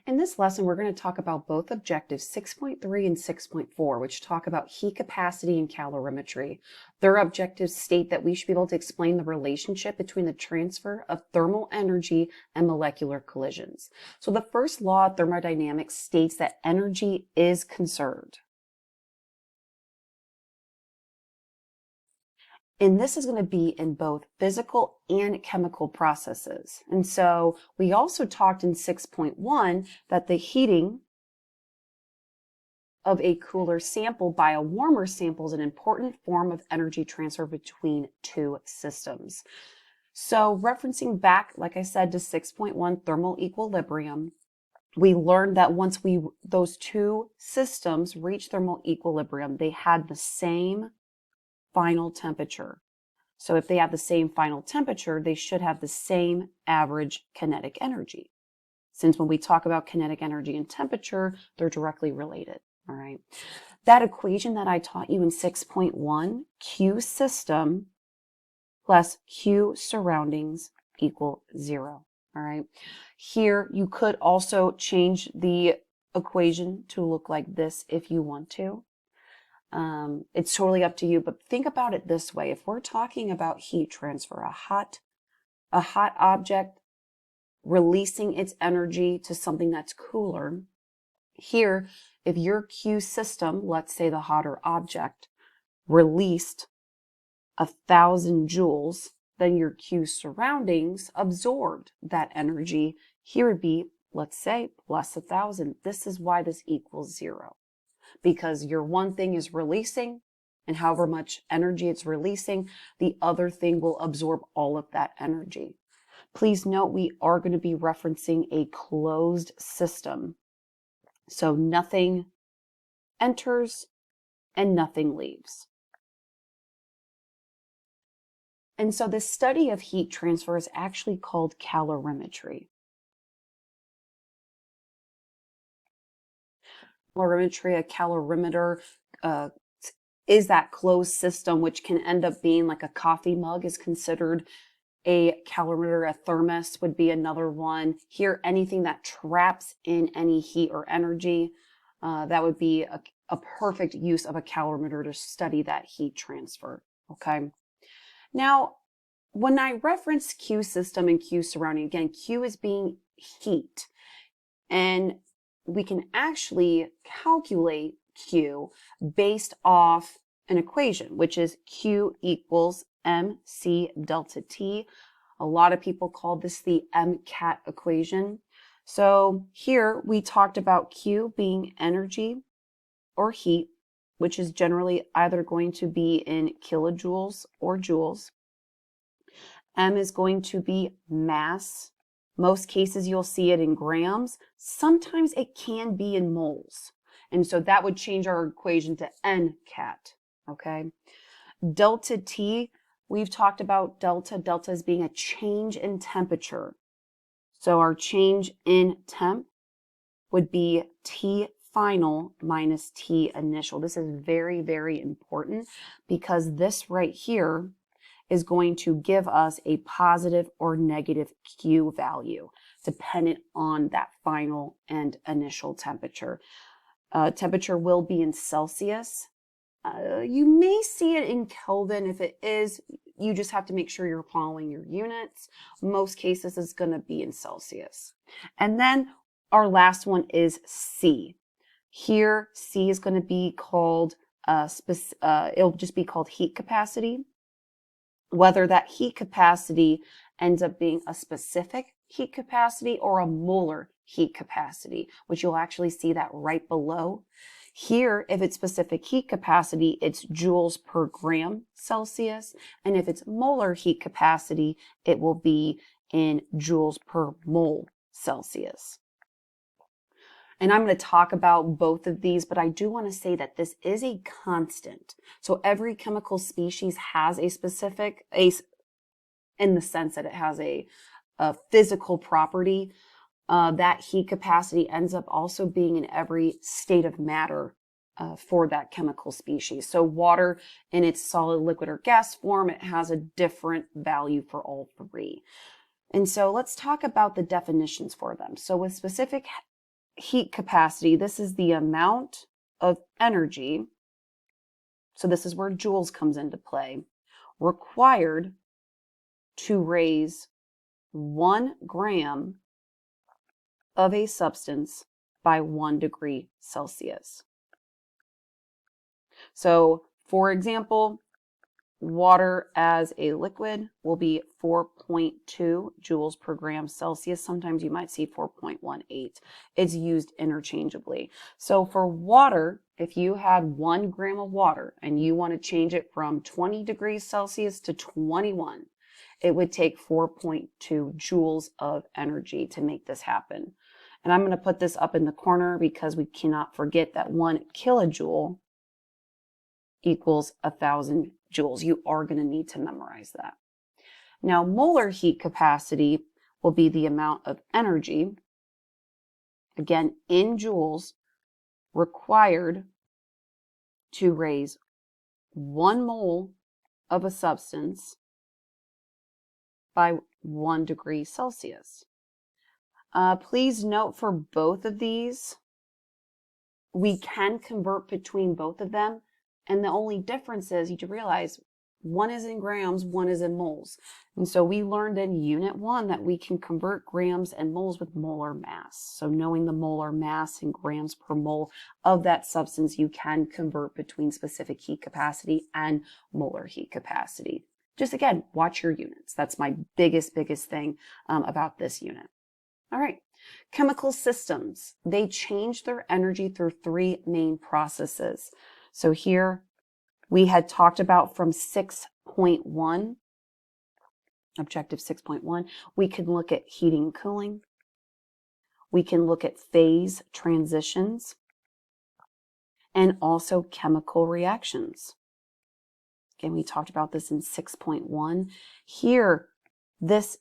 In this lesson, we're going to talk about both objectives 6.3 and 6.4, which talk about heat capacity and calorimetry. Their objectives state that we should be able to explain the relationship between the transfer of thermal energy and molecular collisions. So the first law of thermodynamics states that energy is conserved. And this is going to be in both physical and chemical processes. And so we also talked in 6.1 that the heating of a cooler sample by a warmer sample is an important form of energy transfer between two systems. So referencing back, like I said, to 6.1 thermal equilibrium, we learned that once those two systems reached thermal equilibrium, they had the same final temperature. So if they have the same final temperature, they should have the same average kinetic energy. Since when we talk about kinetic energy and temperature, they're directly related, all right? That equation that I taught you in 6.1, Q system plus Q surroundings equal 0, all right? Here, you could also change the equation to look like this if you want to. It's totally up to you, but think about it this way. If we're talking about heat transfer, a hot object releasing its energy to something that's cooler, here, if your Q system, let's say the hotter object, released 1,000 joules, then your Q surroundings absorbed that energy. Here would be, let's say, plus 1,000. This is why this equals 0. Because your one thing is releasing, and however much energy it's releasing, the other thing will absorb all of that energy. Please note we are going to be referencing a closed system. So nothing enters and nothing leaves. And so this study of heat transfer is actually called calorimetry. Calorimetry, a calorimeter, is that closed system, which can end up being like a coffee mug is considered a calorimeter. A thermos would be another one. Here, anything that traps in any heat or energy, that would be a perfect use of a calorimeter to study that heat transfer, okay? Now, when I reference Q system and Q surrounding, again, Q is being heat, and we can actually calculate Q based off an equation, which is Q equals mc delta T. A lot of people call this the MCAT equation. So here we talked about Q being energy or heat, which is generally either going to be in kilojoules or joules. M is going to be mass. Most cases you'll see it in grams. Sometimes it can be in moles. And so that would change our equation to NCAT, okay? Delta T, we've talked about delta. Delta as being a change in temperature. So our change in temp would be T final minus T initial. This is very, very important because this right here is going to give us a positive or negative Q value dependent on that final and initial temperature. Temperature will be in Celsius. You may see it in Kelvin. If it is, you just have to make sure you're following your units. Most cases it's going to be in Celsius. And then our last one is C. Here, C is going to be called, it'll just be called heat capacity. Whether that heat capacity ends up being a specific heat capacity or a molar heat capacity, which you'll actually see that right below. Here, if it's specific heat capacity, it's joules per gram Celsius. And if it's molar heat capacity, it will be in joules per mole Celsius. And I'm going to talk about both of these, but I do want to say that this is a constant. So every chemical species has a specific, in the sense that it has a physical property. That heat capacity ends up also being in every state of matter for that chemical species. So water in its solid, liquid, or gas form, it has a different value for all three. And so let's talk about the definitions for them. So with specific heat capacity, this is the amount of energy, so this is where joules comes into play, required to raise 1 gram of a substance by 1 degree Celsius. So, for example, water as a liquid will be 4.2 joules per gram Celsius. Sometimes you might see 4.18. It's used interchangeably. So for water, if you had 1 gram of water and you want to change it from 20 degrees Celsius to 21, it would take 4.2 joules of energy to make this happen. And I'm going to put this up in the corner because we cannot forget that 1 kilojoule equals 1,000 joules. You are going to need to memorize that. Now, molar heat capacity will be the amount of energy, again, in joules, required to raise 1 mole of a substance by 1 degree Celsius. Please note for both of these, we can convert between both of them. And the only difference is you realize one is in grams, one is in moles. And so we learned in Unit 1 that we can convert grams and moles with molar mass. So knowing the molar mass in grams per mole of that substance, you can convert between specific heat capacity and molar heat capacity. Just again, watch your units. That's my biggest thing about this unit. All right. Chemical systems, they change their energy through 3 main processes. So here we had talked about from 6.1, objective 6.1, we can look at heating and cooling. We can look at phase transitions and also chemical reactions. Again, we talked about this in 6.1. Here, this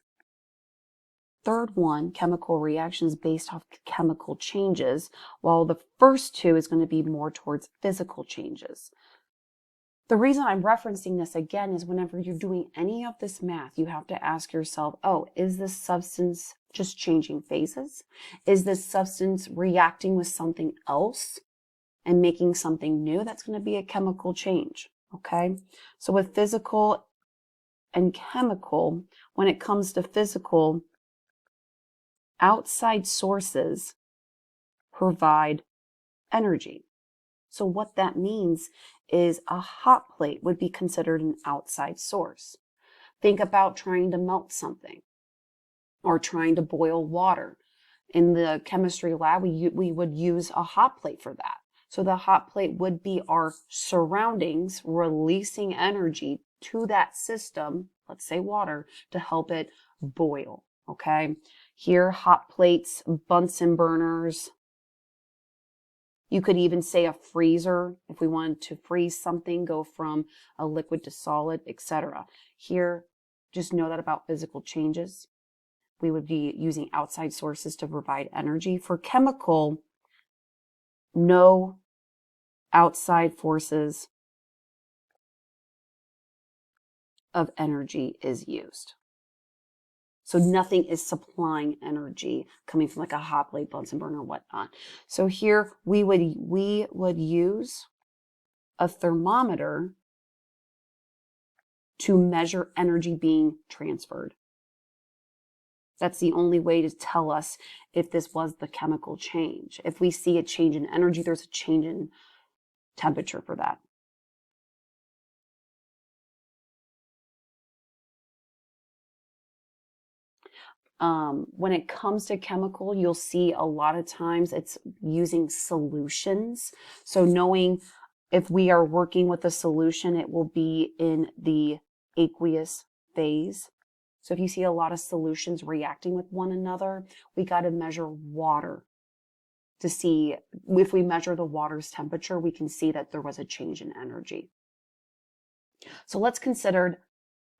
third one, chemical reactions based off chemical changes, while the first 2 is going to be more towards physical changes. The reason I'm referencing this again is whenever you're doing any of this math, you have to ask yourself, oh, is this substance just changing phases? Is this substance reacting with something else and making something new? That's going to be a chemical change, okay? So with physical and chemical, when it comes to physical, outside sources provide energy. So what that means is a hot plate would be considered an outside source. Think about trying to melt something or trying to boil water. In the chemistry lab, we would use a hot plate for that. So the hot plate would be our surroundings releasing energy to that system, let's say water, to help it boil, okay? Here, hot plates, Bunsen burners. You could even say a freezer if we wanted to freeze something, go from a liquid to solid, etc. Here, just know that about physical changes. We would be using outside sources to provide energy. For chemical, no outside forces of energy is used. So nothing is supplying energy coming from like a hot plate, Bunsen burner, or whatnot. So here we would use a thermometer to measure energy being transferred. That's the only way to tell us if this was the chemical change. If we see a change in energy, there's a change in temperature for that. When it comes to chemical, you'll see a lot of times it's using solutions. So knowing if we are working with a solution, it will be in the aqueous phase. So if you see a lot of solutions reacting with one another, we got to measure water to see if we measure the water's temperature, we can see that there was a change in energy. So let's consider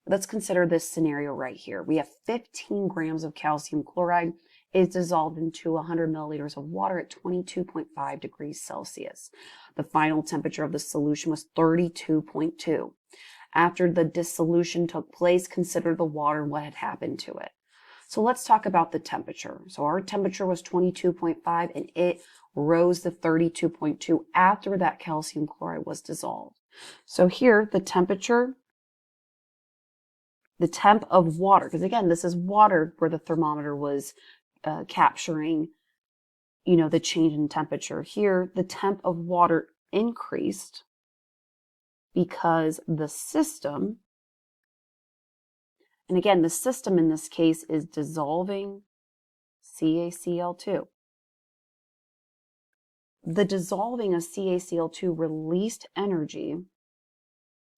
this scenario right here. We have 15 grams of calcium chloride is dissolved into 100 milliliters of water at 22.5 degrees Celsius. The final temperature of the solution was 32.2. After the dissolution took place, consider the water and what had happened to it. So let's talk about the temperature. So our temperature was 22.5 and it rose to 32.2 after that calcium chloride was dissolved. So here, the temperature, the temp of water, because again, this is water where the thermometer was capturing, the change in temperature. Here, the temp of water increased because the system, and again, the system in this case is dissolving CaCl2. The dissolving of CaCl2 released energy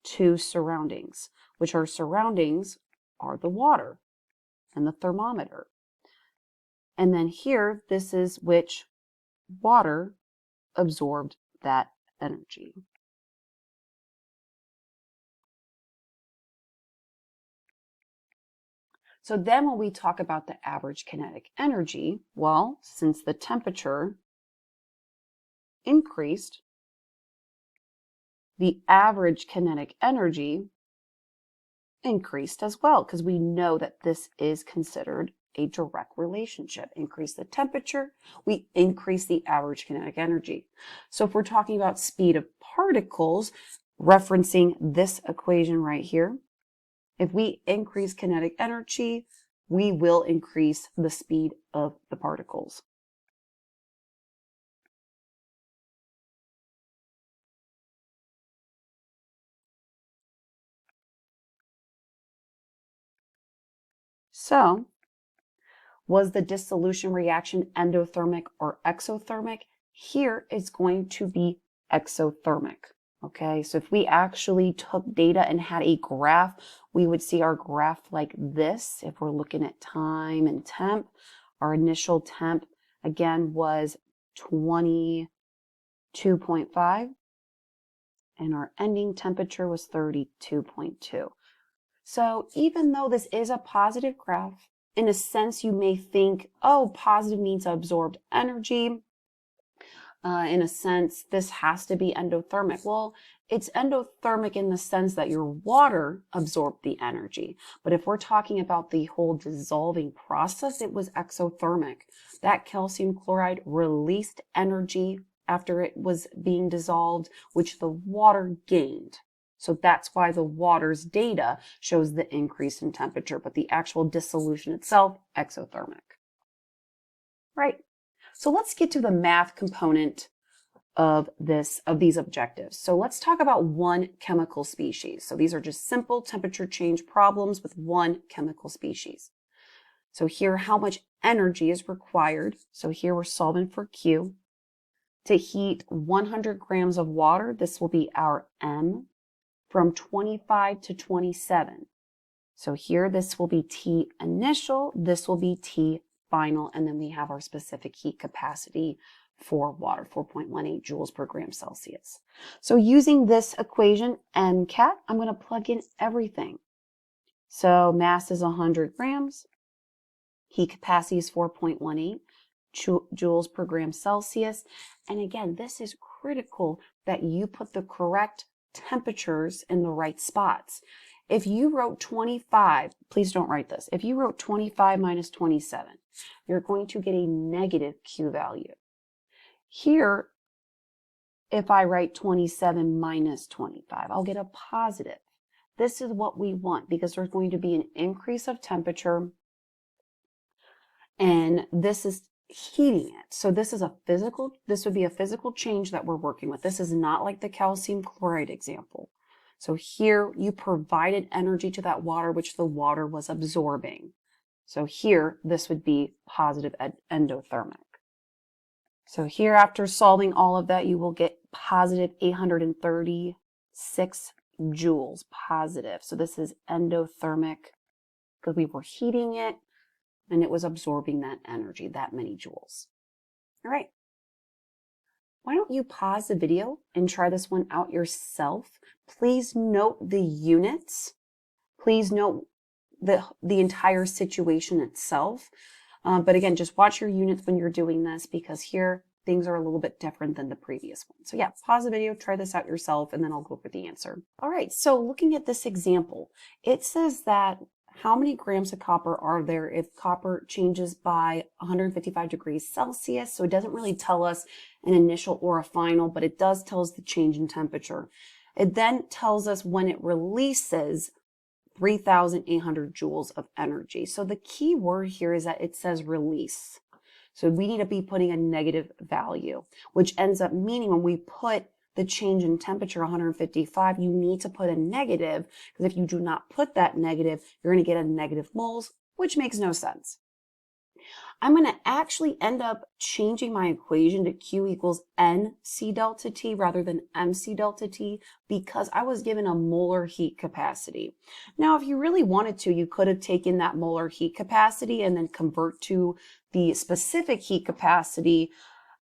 to surroundings, which our surroundings are the water and the thermometer. And then here, this is which water absorbed that energy. So then when we talk about the average kinetic energy, well, since the temperature increased, the average kinetic energy increased as well, because we know that this is considered a direct relationship. Increase the temperature, we increase the average kinetic energy. So if we're talking about speed of particles, referencing this equation right here, if we increase kinetic energy, we will increase the speed of the particles. So, was the dissolution reaction endothermic or exothermic? Here it's going to be exothermic. Okay, so if we actually took data and had a graph, we would see our graph like this. If we're looking at time and temp, our initial temp again was 22.5 and our ending temperature was 32.2. So even though this is a positive graph, in a sense you may think, oh, positive means absorbed energy. In a sense, this has to be endothermic. Well, it's endothermic in the sense that your water absorbed the energy. But if we're talking about the whole dissolving process, it was exothermic. That calcium chloride released energy after it was being dissolved, which the water gained. So that's why the water's data shows the increase in temperature, but the actual dissolution itself, exothermic. Right. So let's get to the math component of these objectives. So let's talk about one chemical species. So these are just simple temperature change problems with one chemical species. So here, how much energy is required? So here we're solving for Q. To heat 100 grams of water, this will be our M, from 25 to 27. So here, this will be T initial, this will be T final, and then we have our specific heat capacity for water, 4.18 joules per gram Celsius. So using this equation, MCAT, I'm going to plug in everything. So mass is 100 grams, heat capacity is 4.18 joules per gram Celsius. And again, this is critical that you put the correct temperatures in the right spots. If you wrote 25, please don't write this. If you wrote 25 minus 27, you're going to get a negative Q value. Here, if I write 27 minus 25, I'll get a positive. This is what we want because there's going to be an increase of temperature and this is heating it. So this would be a physical change that we're working with. This is not like the calcium chloride example. So here you provided energy to that water, which the water was absorbing. So here, this would be positive endothermic. So here, after solving all of that, you will get positive 836 joules positive. So this is endothermic because we were heating it and it was absorbing that energy, that many joules. All right. Why don't you pause the video and try this one out yourself? Please note the units. Please note the entire situation itself. But again, just watch your units when you're doing this because here things are a little bit different than the previous one. So yeah, pause the video, try this out yourself, and then I'll go over the answer. All right, so looking at this example, it says that how many grams of copper are there if copper changes by 155 degrees Celsius? So it doesn't really tell us an initial or a final, but it does tell us the change in temperature. It then tells us when it releases 3,800 joules of energy. So the key word here is that it says release. So we need to be putting a negative value, which ends up meaning when we put the change in temperature 155, you need to put a negative, because if you do not put that negative, you're going to get a negative moles, which makes no sense. I'm going to actually end up changing my equation to Q equals NC delta T rather than MC delta T because I was given a molar heat capacity. Now, if you really wanted to, you could have taken that molar heat capacity and then convert to the specific heat capacity.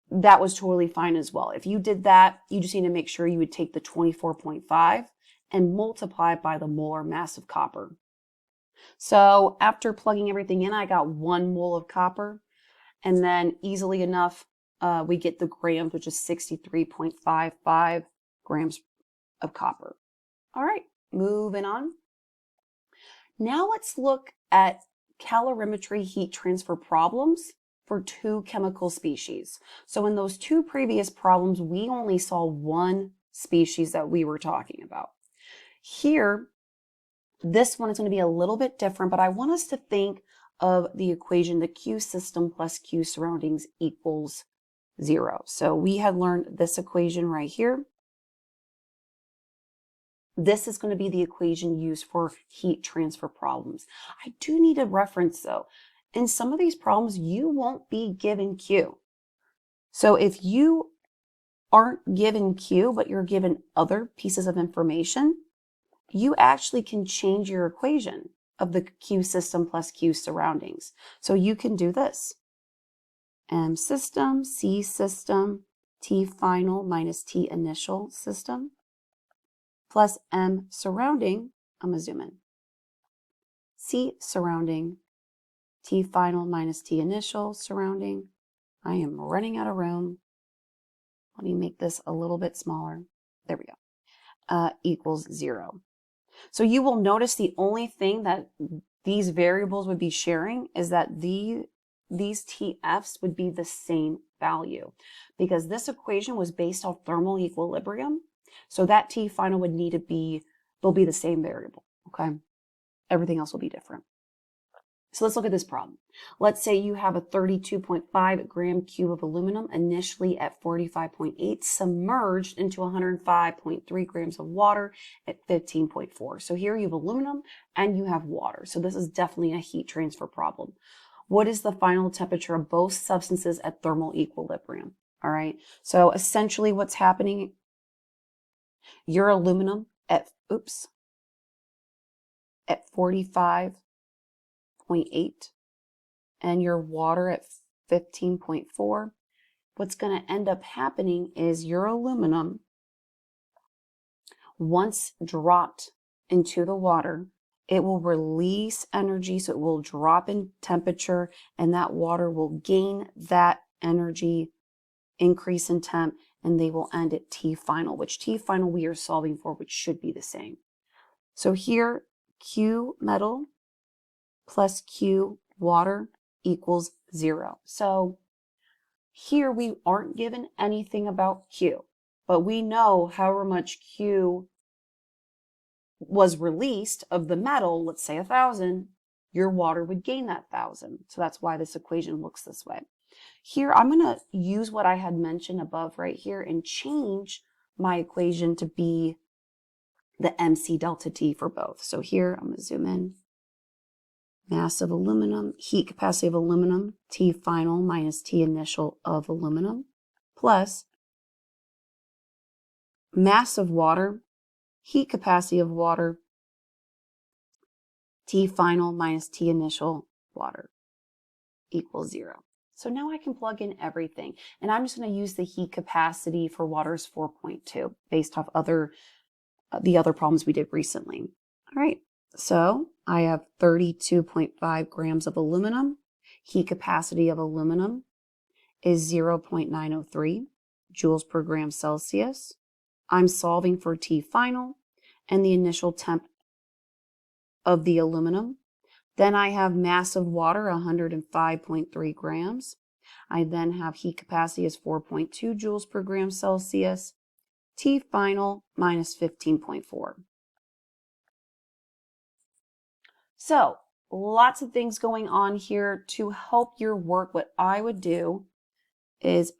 That was totally fine as well. If you did that, you just need to make sure you would take the 24.5 and multiply it by the molar mass of copper. So after plugging everything in, I got 1 mole of copper, and then easily enough, we get the grams, which is 63.55 grams of copper. All right, moving on. Now let's look at calorimetry heat transfer problems for 2 chemical species. So in those 2 previous problems, we only saw 1 species that we were talking about. Here, this one is going to be a little bit different, but I want us to think of the equation, the Q system plus Q surroundings equals 0. So we had learned this equation right here. This is going to be the equation used for heat transfer problems. I do need a reference though. In some of these problems, you won't be given Q. So if you aren't given Q, but you're given other pieces of information, you actually can change your equation of the Q system plus Q surroundings. So you can do this. M system, C system, T final minus T initial system, plus M surrounding, I'm going to zoom in, C surrounding, T final minus T initial surrounding. I am running out of room. Let me make this a little bit smaller. There we go. Equals 0. So you will notice the only thing that these variables would be sharing is that these TFs would be the same value because this equation was based on thermal equilibrium. So that T final would need to be, they'll be the same variable, okay? Everything else will be different. So let's look at this problem. Let's say you have a 32.5 gram cube of aluminum initially at 45.8 submerged into 105.3 grams of water at 15.4. So here you have aluminum and you have water. So this is definitely a heat transfer problem. What is the final temperature of both substances at thermal equilibrium? All right. So essentially what's happening, your aluminum at 45.8 and your water at 15.4, what's going to end up happening is your aluminum, once dropped into the water, it will release energy, so it will drop in temperature, and that water will gain that energy, increase in temp, and they will end at T final, which T final we are solving for, which should be the same. So here, Q metal plus Q water equals 0. So here we aren't given anything about Q, but we know however much Q was released of the metal, let's say 1,000, your water would gain that 1,000. So that's why this equation looks this way. Here, I'm going to use what I had mentioned above right here and change my equation to be the MC delta T for both. So here, I'm going to zoom in. Mass of aluminum, heat capacity of aluminum, T final minus T initial of aluminum, plus mass of water, heat capacity of water, T final minus T initial water equals 0. So now I can plug in everything. And I'm just going to use the heat capacity for water is 4.2 based off the other problems we did recently. All right. So I have 32.5 grams of aluminum. Heat capacity of aluminum is 0.903 joules per gram Celsius. I'm solving for T final, and the initial temp of the aluminum Then I have mass of water, 105.3 grams. I then have heat capacity as 4.2 joules per gram Celsius. T final minus 15.4. So lots of things going on here. To help your work, what I would do is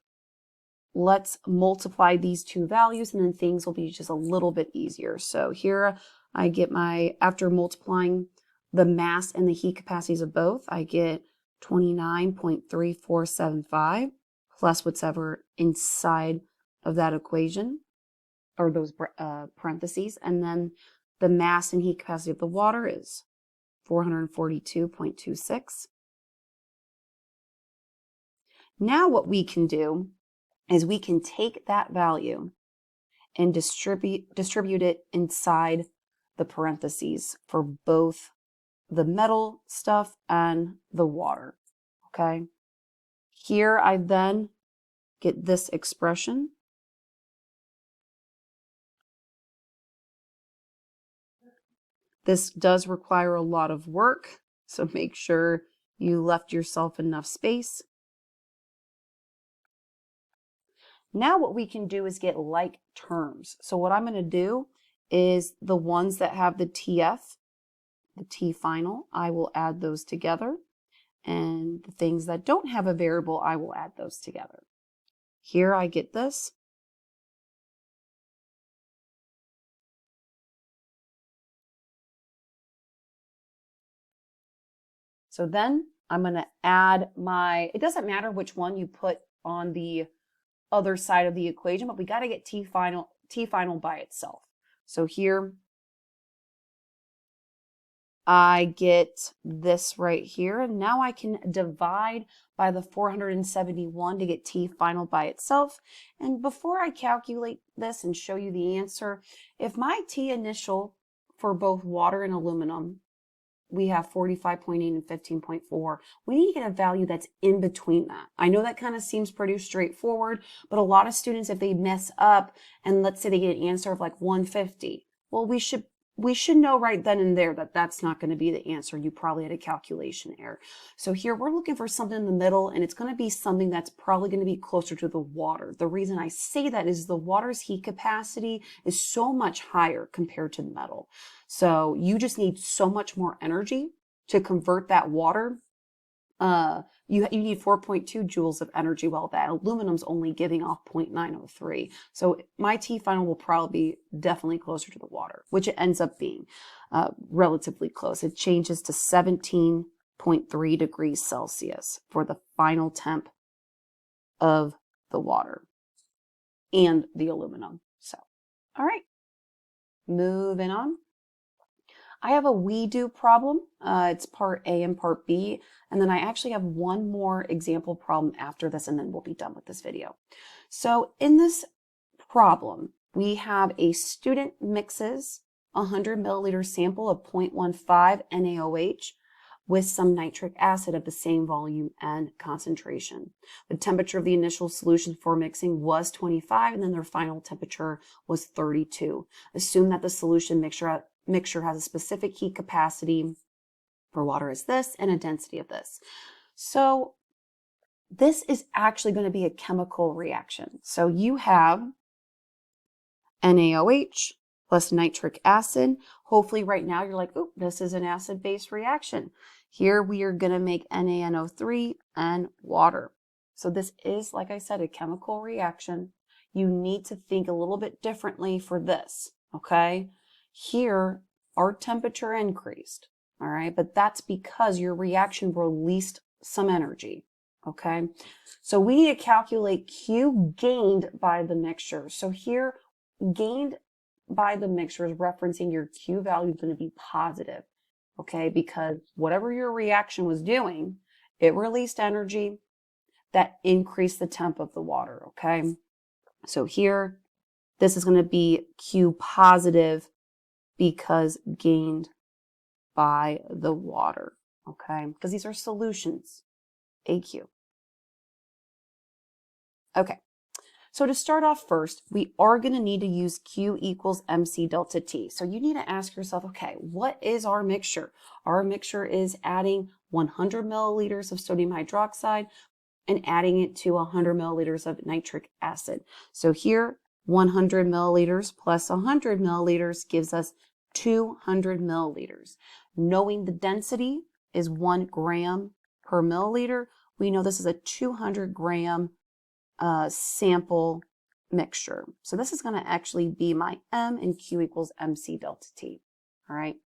let's multiply these two values and then things will be just a little bit easier. So here I get my, after multiplying the mass and the heat capacities of both, I get 29.3475 plus whatever inside of that equation or those parentheses. And then the mass and heat capacity of the water is 442.26. Now what we can do is we can take that value and distribute it inside the parentheses for both the metal stuff and the water, okay? Here I then get this expression. This does require a lot of work, so make sure you left yourself enough space. Now what we can do is get like terms. So what I'm going to do is the ones that have the TF, the T final, I will add those together. And the things that don't have a variable, I will add those together. Here I get this. So then I'm going to add my, it doesn't matter which one you put on the other side of the equation, but we got to get T final by itself. So here I get this right here, and now I can divide by the 471 to get T final by itself. And before I calculate this and show you the answer, if my T initial for both water and aluminum, we have 45.8 and 15.4. We need to get a value that's in between that. I know that kind of seems pretty straightforward, but a lot of students, if they mess up and let's say they get an answer of like 150, well, we should know right then and there that that's not going to be the answer. You probably had a calculation error. So here we're looking for something in the middle, and it's going to be something that's probably going to be closer to the water. The reason I say that is the water's heat capacity is so much higher compared to the metal. So you just need so much more energy to convert that water. You need 4.2 joules of energy, while that aluminum's only giving off 0.903. So my T final will probably be definitely closer to the water, which it ends up being relatively close. It changes to 17.3 degrees Celsius for the final temp of the water and the aluminum. So, all right, moving on. I have a we do problem. It's part A and part B. And then I actually have one more example problem after this, and then we'll be done with this video. So in this problem, we have a student mixes a 100 milliliter sample of 0.15 NaOH with some nitric acid of the same volume and concentration. The temperature of the initial solution for mixing was 25, and then their final temperature was 32. Assume that the solution mixture has a specific heat capacity for water as this and a density of this. So this is actually going to be a chemical reaction. So you have NaOH plus nitric acid. Hopefully right now you're like, oh, this is an acid-base reaction. Here we are going to make NaNO3 and water. So this is, like I said, a chemical reaction. You need to think a little bit differently for this, okay? Here, our temperature increased, all right? But that's because your reaction released some energy, okay? So we need to calculate Q gained by the mixture. So here, gained by the mixture is referencing your Q value is going to be positive, okay? Because whatever your reaction was doing, it released energy that increased the temp of the water, okay? So here, this is going to be Q positive because gained by the water, okay? Because these are solutions, AQ. Okay, So to start off first, we are going to need to use Q equals MC delta T. So you need to ask yourself, okay, what is our mixture? Our mixture is adding 100 milliliters of sodium hydroxide and adding it to 100 milliliters of nitric acid. So here, 100 milliliters plus 100 milliliters gives us 200 milliliters. Knowing the density is 1 gram per milliliter, we know this is a 200 gram sample mixture. So this is going to actually be my M, and Q equals MC delta T. All right.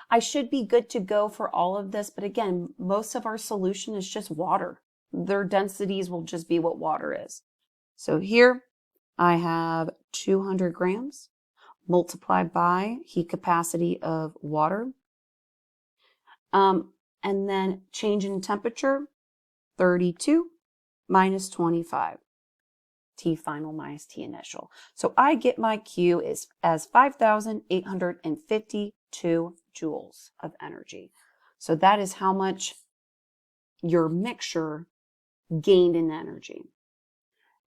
I should be good to go for all of this, but again, most of our solution is just water. Their densities will just be what water is. So here I have 200 grams multiplied by heat capacity of water. And then change in temperature, 32 minus 25. T final minus T initial. So I get my Q as 5,852 joules of energy. So that is how much your mixture gained in energy.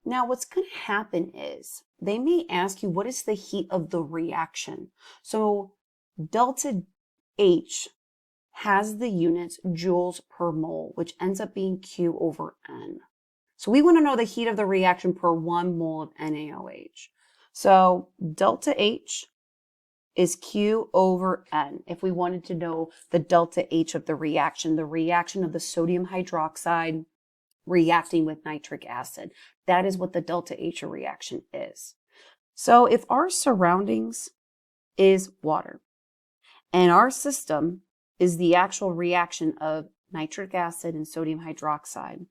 Now what's going to happen is they may ask you, what is the heat of the reaction? So delta H has the units joules per mole, which ends up being Q over N. So we want to know the heat of the reaction per 1 mole of NaOH. So delta H is Q over N. If we wanted to know the delta H of the reaction of the sodium hydroxide reacting with nitric acid, that is what the delta H of reaction is. So if our surroundings is water and our system is the actual reaction of nitric acid and sodium hydroxide,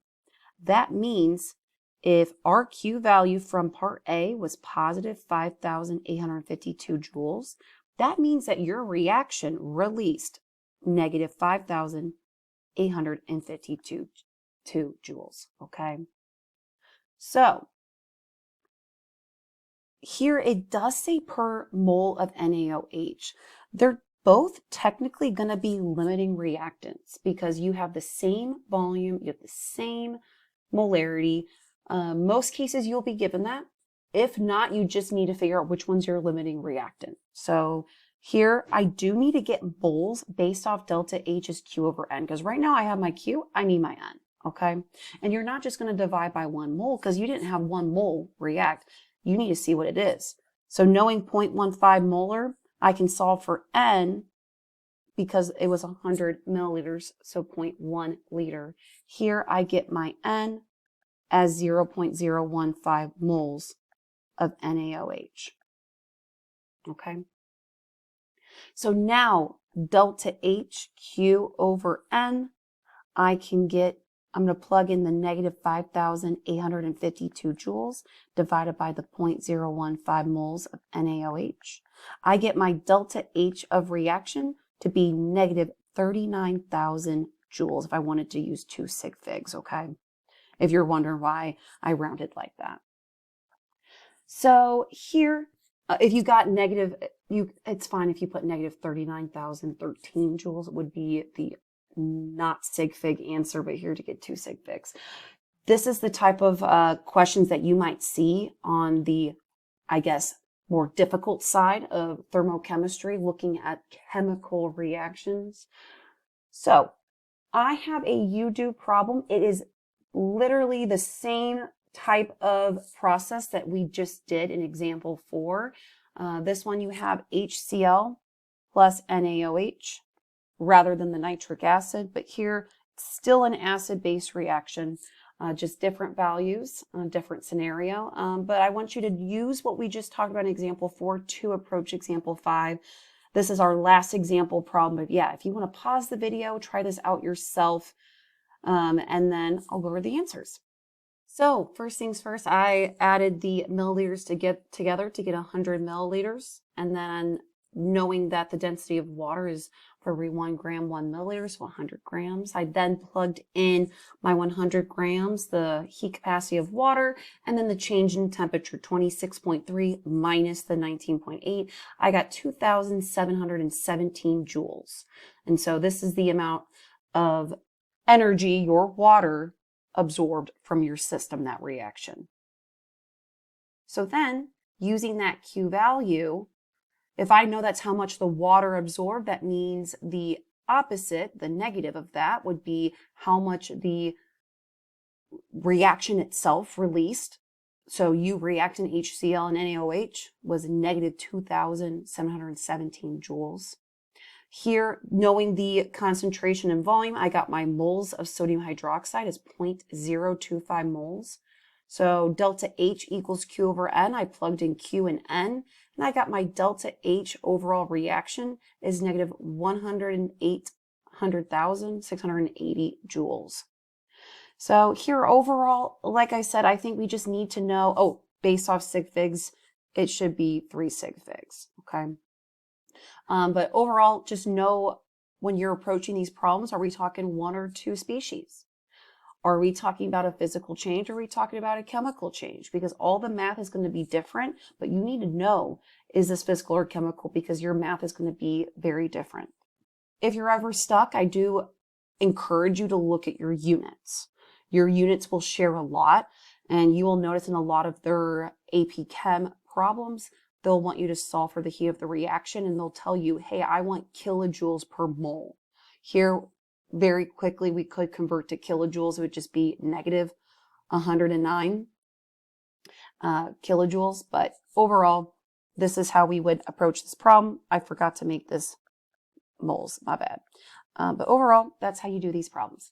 that means if our Q value from part A was positive 5,852 joules, that means that your reaction released negative 5,852 joules, okay? So here it does say per mole of NaOH. They're both technically going to be limiting reactants because you have the same volume, you have the same molarity. Most cases you'll be given that. If not, you just need to figure out which one's your limiting reactant. So here I do need to get moles based off delta H is Q over N, because right now I have my Q, I need my N, okay? And you're not just going to divide by 1 mole because you didn't have 1 mole react. You need to see what it is. So knowing 0.15 molar, I can solve for N because it was 100 milliliters, so 0.1 liter. Here I get my N as 0.015 moles of NaOH. Okay? So now delta H Q over N, I'm going to plug in the negative 5,852 joules divided by the 0.015 moles of NaOH. I get my delta H of reaction to be negative 39,000 joules if I wanted to use 2 sig figs, okay? If you're wondering why I rounded like that. So here, if you got negative, it's fine if you put negative 39,013 joules. It would be the not sig fig answer, but here to get 2 sig figs. This is the type of questions that you might see on the, I guess, more difficult side of thermochemistry, looking at chemical reactions. So I have a you-do problem. It is literally the same type of process that we just did in example 4. This one you have HCl plus NaOH rather than the nitric acid, but here still an acid-base reaction, just different values, different scenario. But I want you to use what we just talked about in example 4 to approach example 5. This is our last example problem, but yeah, if you want to pause the video, try this out yourself, and then I'll go over the answers. So first things first, I added the milliliters together to get 100 milliliters, and then knowing that the density of water is for every 1 gram, 1 milliliter, so 100 grams. I then plugged in my 100 grams, the heat capacity of water, and then the change in temperature, 26.3 minus the 19.8. I got 2,717 joules. And so this is the amount of energy your water absorbed from your system, that reaction. So then, using that Q value, if I know that's how much the water absorbed, that means the opposite, the negative of that, would be how much the reaction itself released. So U reactant HCl and NaOH was negative 2,717 joules. Here, knowing the concentration and volume, I got my moles of sodium hydroxide as 0.025 moles. So delta H equals Q over N. I plugged in Q and N, and I got my delta H overall reaction is negative 108,680 joules. So here overall, like I said, I think we just need to know, based off sig figs, it should be 3 sig figs, okay? But overall, just know when you're approaching these problems, are we talking 1 or 2 species? Are we talking about a physical change? Or are we talking about a chemical change? Because all the math is going to be different, but you need to know, is this physical or chemical? Because your math is going to be very different. If you're ever stuck, I do encourage you to look at your units. Your units will share a lot, and you will notice in a lot of their AP Chem problems, they'll want you to solve for the heat of the reaction, and they'll tell you, hey, I want kilojoules per mole. Here, very quickly, we could convert to kilojoules. It would just be negative 109 kilojoules. But overall, this is how we would approach this problem. I forgot to make this moles, my bad. But overall, that's how you do these problems.